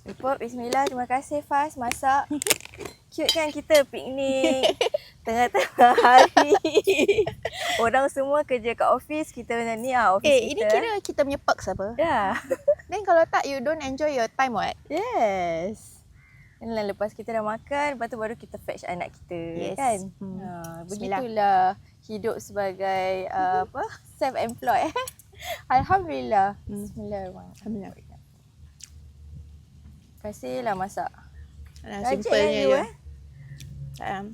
Report, bismillah. Terima kasih Faz masak. Cute kan kita piknik tengah-tengah hari. Orang semua kerja kat office, kita macam ni office kita. Ini kira kita punya perks apa? Ya. Then kalau tak, you don't enjoy your time what? Yes. Dan lepas kita dah makan, lepas tu baru kita fetch anak kita. Yes. Kan? Begitulah hidup sebagai self-employed. Alhamdulillah. Bismillahirrahmanirrahim. Kasihlah masak. Simpelnya je.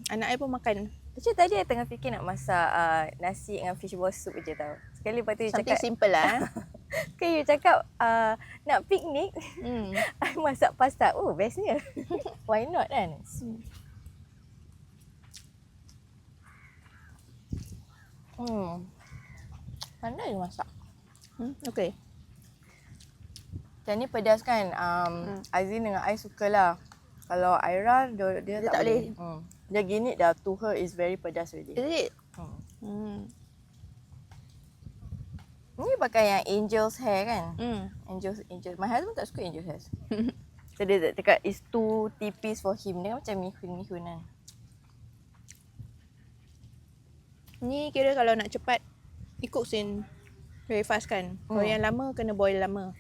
Anak saya pun makan. Macam tadi saya tengah fikir nak masak nasi dengan fishball soup je tau. Sekali lepas tu Something cakap simple lah. kan you cakap nak piknik, I masak pasta. Oh, bestnya. Why not kan? Pandai masak. Okay. Macam ni pedas kan? Azin dengan I sukalah. Kalau Aira, dia tak boleh. Dia gini dah, to her is very pedas already. Is it? Ni pakai yang angel's hair kan? Angel. My husband tak suka angel's hair. So dia dekat is too tipis for him. Dia macam mihun-mihun kan. Ni kira kalau nak cepat, it cooks in very fast kan? Kalau yang lama, kena boil lama.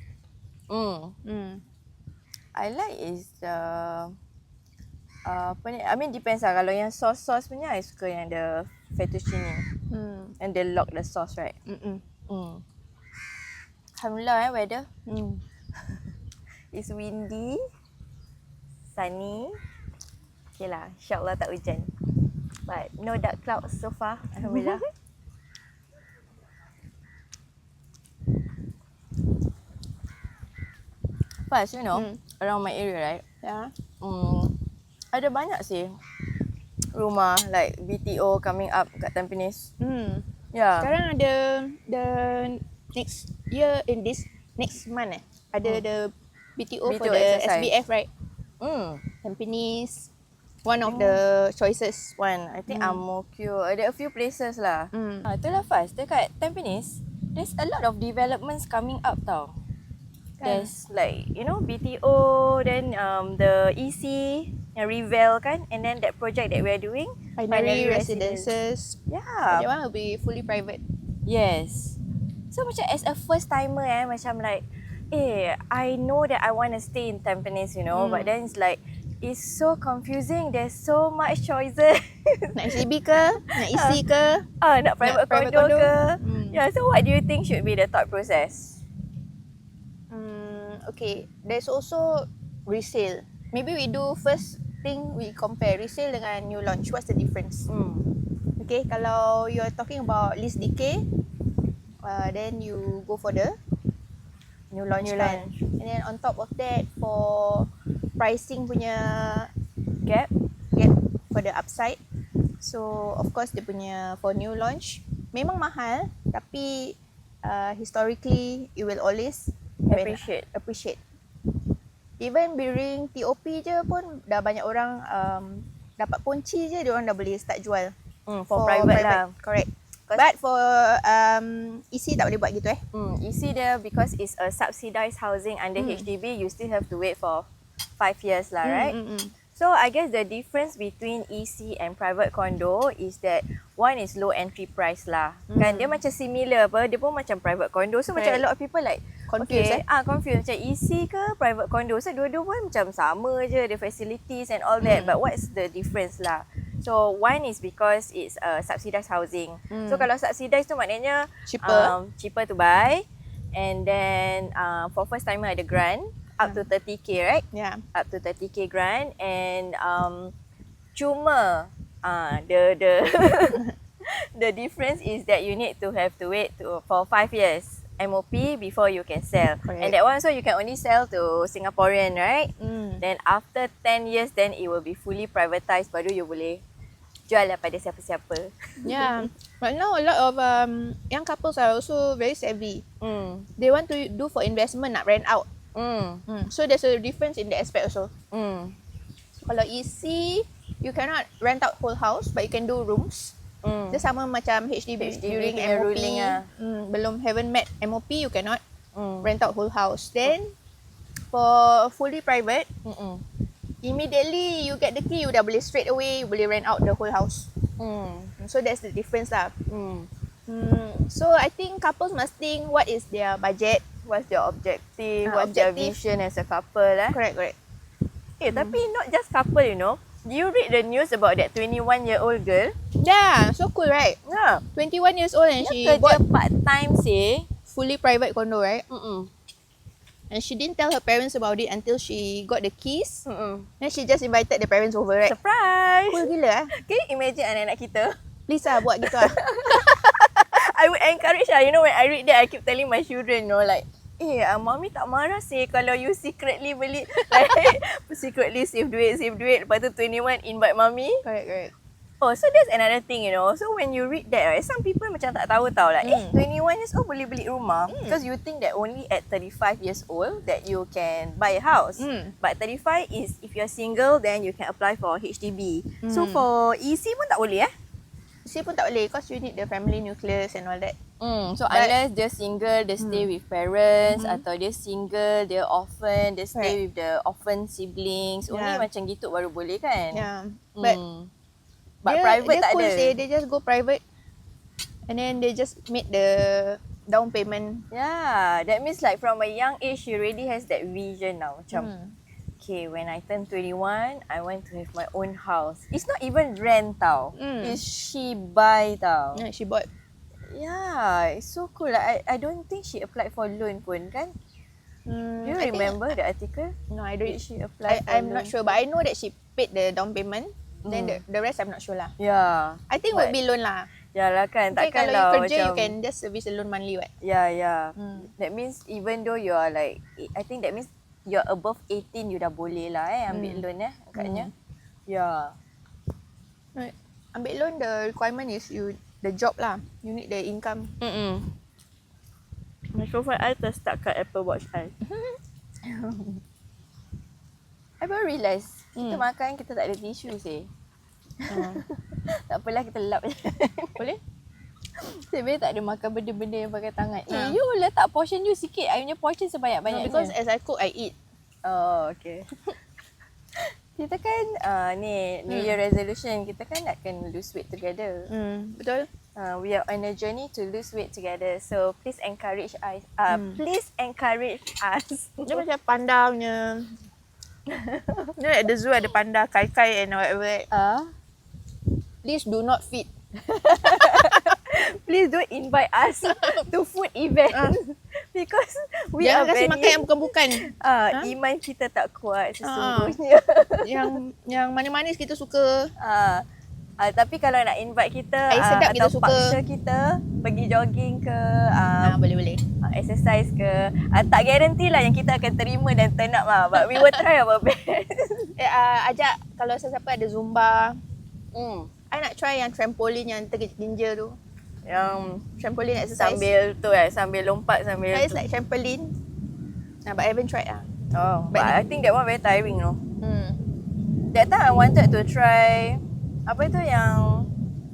I like is apa ni? I mean depends lah. Kalau yang sauce punya, I suka yang the fettuccine. And they lock the sauce, right? Alhamdulillah weather. It's windy, sunny. Okay lah, insyaAllah tak hujan. But no dark clouds so far. Alhamdulillah. Plus, you know, around my area, right? Yeah. Ada banyak sih rumah like BTO coming up kat Tampines. Yeah. Sekarang ada the next year in this next month ada the BTO for the exercise. SBF, right? Tampines, one of the choices. I think Ang-Mo-Kio. Ada a few places lah. Itulah Faz. Dekat Tampines, there's a lot of developments coming up tau. There's like, you know, BTO, then the EC, yang Resale kan, and then that project that we're doing, Binary residences. Yeah. That one will be fully private. Yes. So macam as a first timer macam like, I know that I want to stay in Tampines, you know, but then it's like, it's so confusing. There's so much choices. Nak HDB ke? Nak EC ke? Nak private condo ke? Yeah, so what do you think should be the thought process? Okay, there's also resale. Maybe we do first thing, we compare resale dengan new launch. What's the difference? Okay, kalau you're talking about lease decay, then you go for the new launch kan. And then on top of that, for pricing punya gap for the upside. So of course dia punya for new launch memang mahal, tapi historically you will always appreciate. Even during TOP je pun dah banyak orang dapat kunci je, dia orang dah boleh start jual. For private lah. Correct. But for EC tak boleh buat gitu EC dia because it's a subsidized housing under HDB, you still have to wait for 5 years lah, right? So I guess the difference between EC and private condo is that one is low entry price lah. Kan dia macam similar apa, dia pun macam private condo. So macam a lot of people like confused confused macam EC ke private condo. So dua-dua pun macam sama je, the facilities and all that, but what's the difference lah? So one is because it's subsidized housing. So kalau subsidized tu maknanya cheaper to buy, and then for first timer ada grant up to 30k, right? Yeah. Up to 30k grant, and cuma the the difference is that you need to have to wait for 5 years MOP before you can sell. Correct. And that one so you can only sell to Singaporean, right? Then after 10 years, then it will be fully privatized, baru you boleh jual lah pada siapa-siapa. Yeah. But now a lot of young couples are also very savvy. They want to do for investment, nak rent out. So there's a difference in the aspect also. So kalau EC, you cannot rent out whole house, but you can do rooms. Dia sama macam HDB during MOP. Ruling Belum haven't met MOP, you cannot rent out whole house. Then For fully private, Mm-mm. immediately you get the key, you dah boleh straight away, you boleh rent out the whole house. So that's the difference lah. So I think couples must think what is their budget. What's their objective? What's their Objective. vision as a couple? Correct. Tapi not just couple, you know. Do you read the news about that 21-year-old girl? Yeah, so cool, right? Yeah. 21 years old and Dia she kerja bought part-time sih. fully private condo, right? Mm-mm. And she didn't tell her parents about it until she got the keys. Then she just invited the parents over, right? Surprise! Cool gila Can you imagine anak-anak kita? Please lah buat gitu lah. I would encourage lah. You know, when I read that, I keep telling my children, you know, like, mommy tak marah sih kalau you secretly beli, like, secretly save duit. Lepas tu 21 invite mommy. Correct. Oh, so that's another thing, you know. So when you read that, right, some people macam tak tahu tau, like, 21 years old boleh beli rumah. Because you think that only at 35 years old that you can buy a house. But 35 is, if you're single, then you can apply for HDB. So for EC pun tak boleh Si pun tak boleh because you need the family nucleus and all that. So unless dia single, dia stay with parents, atau dia single, dia orphan, dia stay with the orphan siblings. Only macam gitu baru boleh kan? Yeah. But dia, private dia tak cool ada. Say, they just go private and then they just made the down payment. Yeah, that means like from a young age, she already has that vision now. Macam, okay, when I turn 21, I want to have my own house. It's not even rent tau. It's she buy tau. Yeah, she bought. Yeah, it's so cool. Like, I don't think she applied for loan pun kan? Do you remember the article? No, I don't. Did she apply for I'm loan? not sure, but I know that she paid the down payment. Then the rest I'm not sure lah. Yeah. I think would be loan lah. Yalah kan, Okay, takkan kalau lah you kerja, macam, you can just service the loan monthly, what? Yeah. That means even though you are like, I think that means you're above 18, you dah boleh lah ambil loan agaknya. Yeah. Right. Ambil loan, the requirement is you the job lah. You need the income. Microphone I terstuck kat Apple Watch I. I baru realise kita makan, kita tak ada tisu sih. Tak apalah, kita lap je. Boleh? Sebenarnya tak ada makan benda-benda yang pakai tangan. You letak portion you sikit. I punya portion sebanyak-banyaknya. Because as I cook, I eat. Oh, okay. Kita kan ni New Year resolution, kita kan akan lose weight together. Betul. We are on a journey to lose weight together. So please encourage us. Please encourage us. Dia macam panda punya. You know, at the zoo ada panda, kai-kai and whatever. Please do not feed. Please don't invite us to food event. Because we Jangan are kasi very, makan yang bukan-bukan. iman kita tak kuat sesungguhnya. Yang manis-manis kita suka. Tapi kalau nak invite kita Air sedap kita atau suka. paksa kita pergi jogging ke, Boleh. exercise ke, tak guarantee lah yang kita akan terima dan turn up lah. But we will try our best. Ajak kalau sesiapa ada Zumba. I nak try yang trampoline yang terginjal tu. Yang Trampoline exercise. sambil lompat sambil It's like trampoline. But I haven't tried lah. but I think that one very tiring, no? That time I wanted to try apa itu yang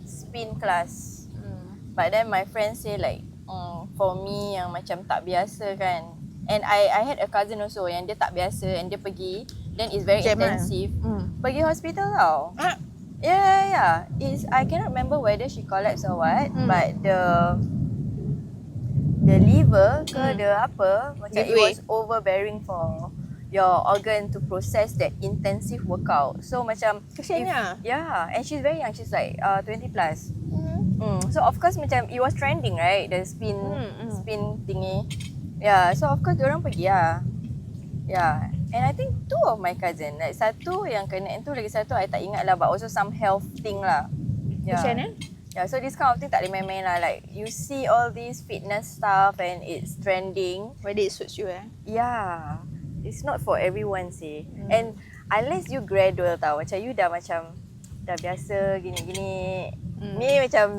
spin class. But then my friend say like for me yang macam tak biasa kan. And I had a cousin also yang dia tak biasa and dia pergi, then it's very intensive. Pergi hospital tau. Yeah. I cannot remember whether she collapsed or what, but the liver ke the apa macam it was overbearing for your organ to process that intensive workout. So macam Kesiannya. and she's very young, she's like 20 plus. So of course macam it was trending, right, the spin thingy. Yeah, so of course diorang pergi lah. Yeah, and I think two of my cousin, like satu yang kena tu, lagi satu I tak ingat lah, but also some health thing lah. Kesian Yeah, so this kind of thing tak boleh main-main lah. Like you see all these fitness stuff and it's trending. Whether it suits you Yeah, it's not for everyone sih. And unless you gradual tau, macam you dah biasa gini-gini. Ni macam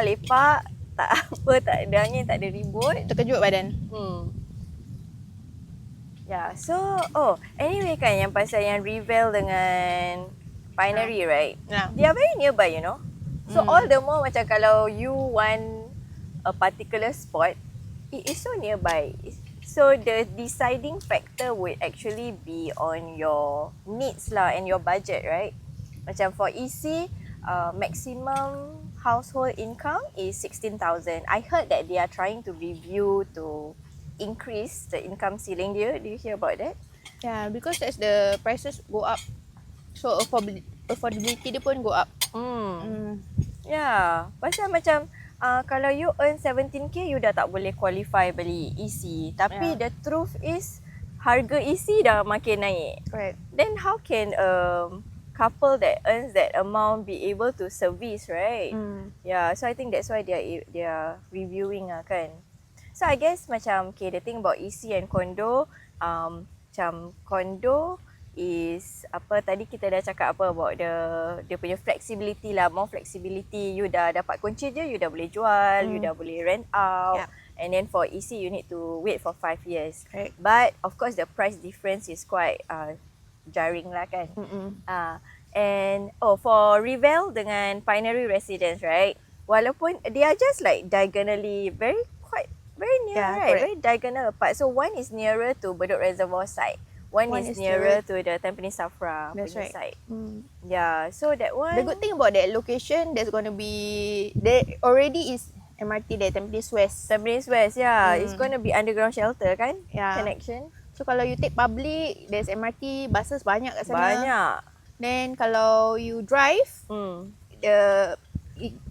lepak, tak apa, tak ada angin, tak ada ribut. Terkejut badan. Yeah, so anyway kan yang pasal yang Resale dengan Binary, right? They are very nearby, you know. So all the more macam kalau you want a particular spot, it is so nearby. So the deciding factor would actually be on your needs lah and your budget, right? Macam for EC, maximum household income is 16,000. I heard that they are trying to review to increase the income ceiling dia. Do you hear about that? Yeah, because as the prices go up, so affordability dia pun go up. Yeah, pasal macam kalau you earn 17k, you dah tak boleh qualify beli EC. Tapi the truth is, harga EC dah makin naik. Correct. Then how can couple that earns that amount be able to service, right? Yeah, so I think that's why they are reviewing kan. So I guess macam the thing about EC and condo, macam condo is apa tadi kita dah cakap apa about dia punya flexibility lah, more flexibility. You dah dapat kunci je, you dah boleh jual, you dah boleh rent out. And then for EC you need to wait for 5 years. Right. But of course the price difference is quite jarring lah kan. And for Resale dengan Pioneer Residence, right? Walaupun they are just like diagonally very near, right? Correct. Very diagonal apart. So one is nearer to Bedok Reservoir side. One is nearer to the Tampines Safra punya side. Yeah, so that one. The good thing about that location, there's going to be, there already is MRT there, Tampines West. Tampines West, yeah. It's going to be underground shelter kan? Yeah. Connection. So kalau you take public, there's MRT, buses banyak kat sana. Banyak. Then kalau you drive,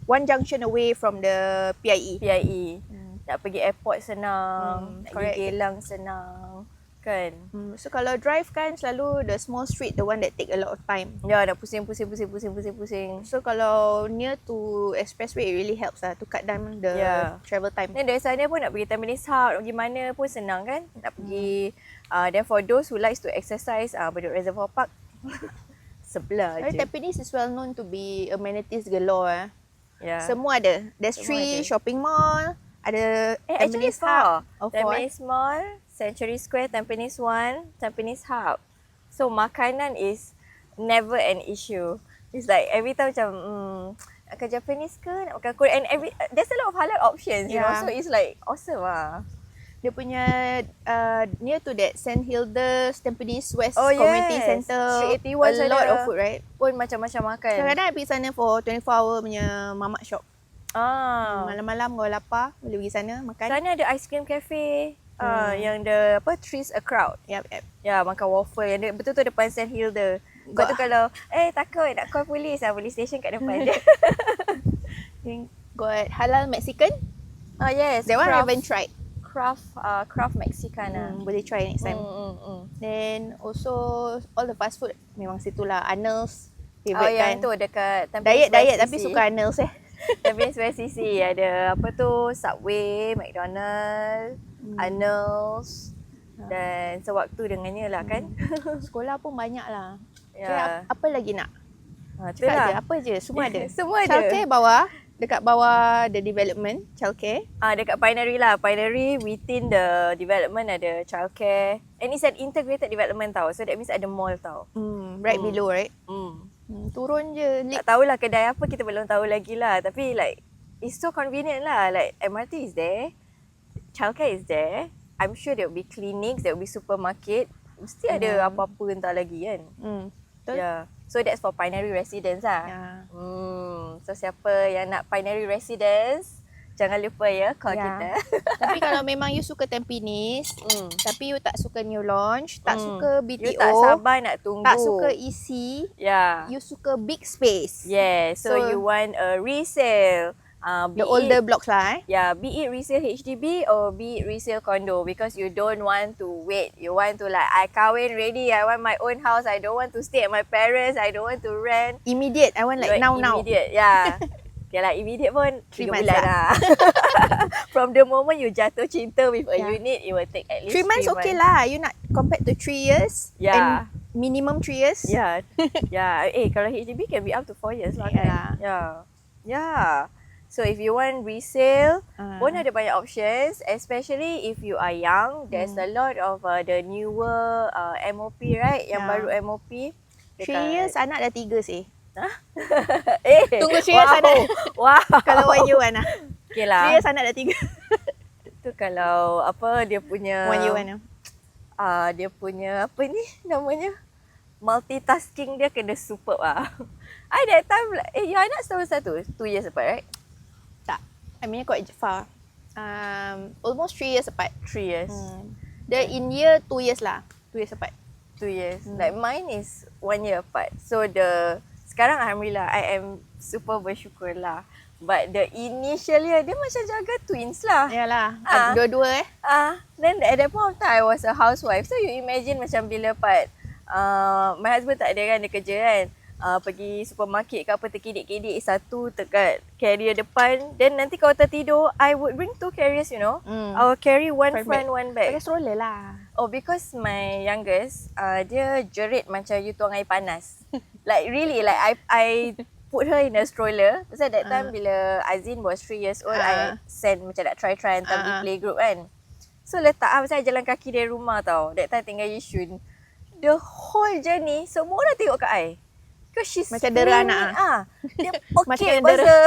one junction away from the PIE. PIE. Nak pergi airport senang, nak pergi Geylang senang. Kan? So kalau drive kan selalu the small street, the one that take a lot of time. Ya, dah pusing. So kalau near to expressway, it really helps lah to cut down the travel time. Then dari sana pun nak pergi Tampines Hub, pergi mana pun senang kan? Nak pergi, then for those who likes to exercise, Bedok Reservoir Park, sebelah je. Tampines is well known to be amenities galore. Yeah. Semua ada. There's Semua 3 shopping mall, ada actually Tampines Hub. Tampines Mall, Century Square, Tampines 1, Tampines Hub. So makanan is never an issue. It's like every time macam nak makan Japanese ke, nak makan Korean, and there's a lot of halal options, you know. So it's like awesome lah. Dia punya near to that St. Hilda's Tampines West Community Centre, Street 81 a lot of food, right? Pun macam-macam makan. Kadang-kadang I pergi sana for 24 hour punya mamak shop. Malam-malam kalau lapar boleh pergi sana makan. Sana ada ice cream cafe. Yang the Trees a Crowd. Yep. Ya, makan waffle yang dia betul-betul depan St. Hilda. Lepas tu kalau takut nak call polis, police station kat depan dia. Got halal Mexican. Yes. That one I haven't tried. Craft Mexican. Boleh try next time. Then also all the fast food memang situlah. Arnold's favorite kan. Yang tu dekat Tampines Diet tapi suka Arnold's Tampines West CC ada apa tu, Subway, McDonald's, Arnold's, dan sewaktu dengannya lah kan. Sekolah pun banyak lah. Ya. Apa lagi nak? Itulah. Je, apa je, semua ada. Semua ada. Childcare bawah, dekat bawah the development, childcare. Dekat Pioneer lah. Pioneer within the development ada childcare. And it's an integrated development tau. So that means ada mall tau. Right below, right? Turun je. Tak tahulah kedai apa, kita belum tahu lagi lah. Tapi like, it's so convenient lah. Like MRT is there. Childcare is there. I'm sure there will be clinics, there will be supermarket. Mesti ada apa-apa entah lagi kan. Betul. Yeah. So that's for Pioneer Residence lah. So siapa yang nak Pioneer Residence, jangan lupa call kita. Tapi kalau memang you suka Tampines, tapi you tak suka new launch, tak suka BTO, you tak sabar nak tunggu, tak suka EC, you suka big space. Yes. So you want a resale. The older blocks lah Yeah, be it resale HDB or be it resale condo, because you don't want to wait. You want to like, I kahwin ready, I want my own house, I don't want to stay at my parents, I don't want to rent. Immediate, I want like now. Immediate, yeah. Okay lah, immediate pun 3 months bulan lah. From the moment you jatuh cinta with a unit, it will take at least 3 months. Okay lah, you nak compared to 3 years. And minimum 3 years. Yeah. Kalau HDB can be up to 4 years lah kan. Yeah. So if you want resale, pun ada banyak options, especially if you are young. There's a lot of the newer MOP, right? Yang baru MOP. 3 years anak dah 3 sih. Tunggu 3 years anak. Wow. Kalau one you Ana. Okay lah. 3 years anak dah 3. Tu kalau apa dia punya One year one. dia punya apa ni namanya multitasking dia kena superb ah. I that time like, your anak setahun satu 2 years apart right? Tak. I mean quite far. Almost 3 years apart. 3 years. The in year 2 years lah. 2 years apart. 2 years. Like mine is 1 year apart. So sekarang alhamdulillah I am super bersyukur lah. But the initial year dia macam jaga twins lah. Yalah. Ah. Dua-dua Then at that point of time I was a housewife. So you imagine macam bila my husband tak ada kan, dia kerja kan. Pergi supermarket ke apa terkedik-kedik satu dekat carrier depan. Then nanti kalau tertidur I would bring 2 carriers you know. I will carry one front one back. Pakai stroller lah. Oh because my youngest dia jerit macam you tuang air panas. Like really like I put her in a stroller. Pasal that time bila Azin was 3 years old I send macam nak try hantar pergi playgroup kan. So letak pasal jalan kaki dari rumah tau. That time tinggal Yishun. The whole journey semua orang tengok kat I. Because she's macam dera anak dia macam pekik yang dera. pasal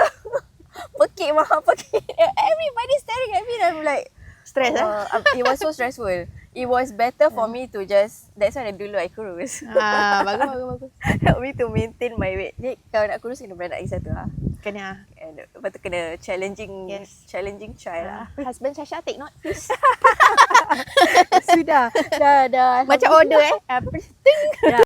pekik mahal pekik. Everybody staring at me and I'm like Stress it was so stressful. It was better for me to just, that's why dulu I kurus. Bagus. Help me to maintain my weight. Jadi kalau nak kurus kena beranak lagi satu lah. Kena. Lepas tu kena challenging child lah. Husband Sasha take note please. Sudah. Dah. Macam order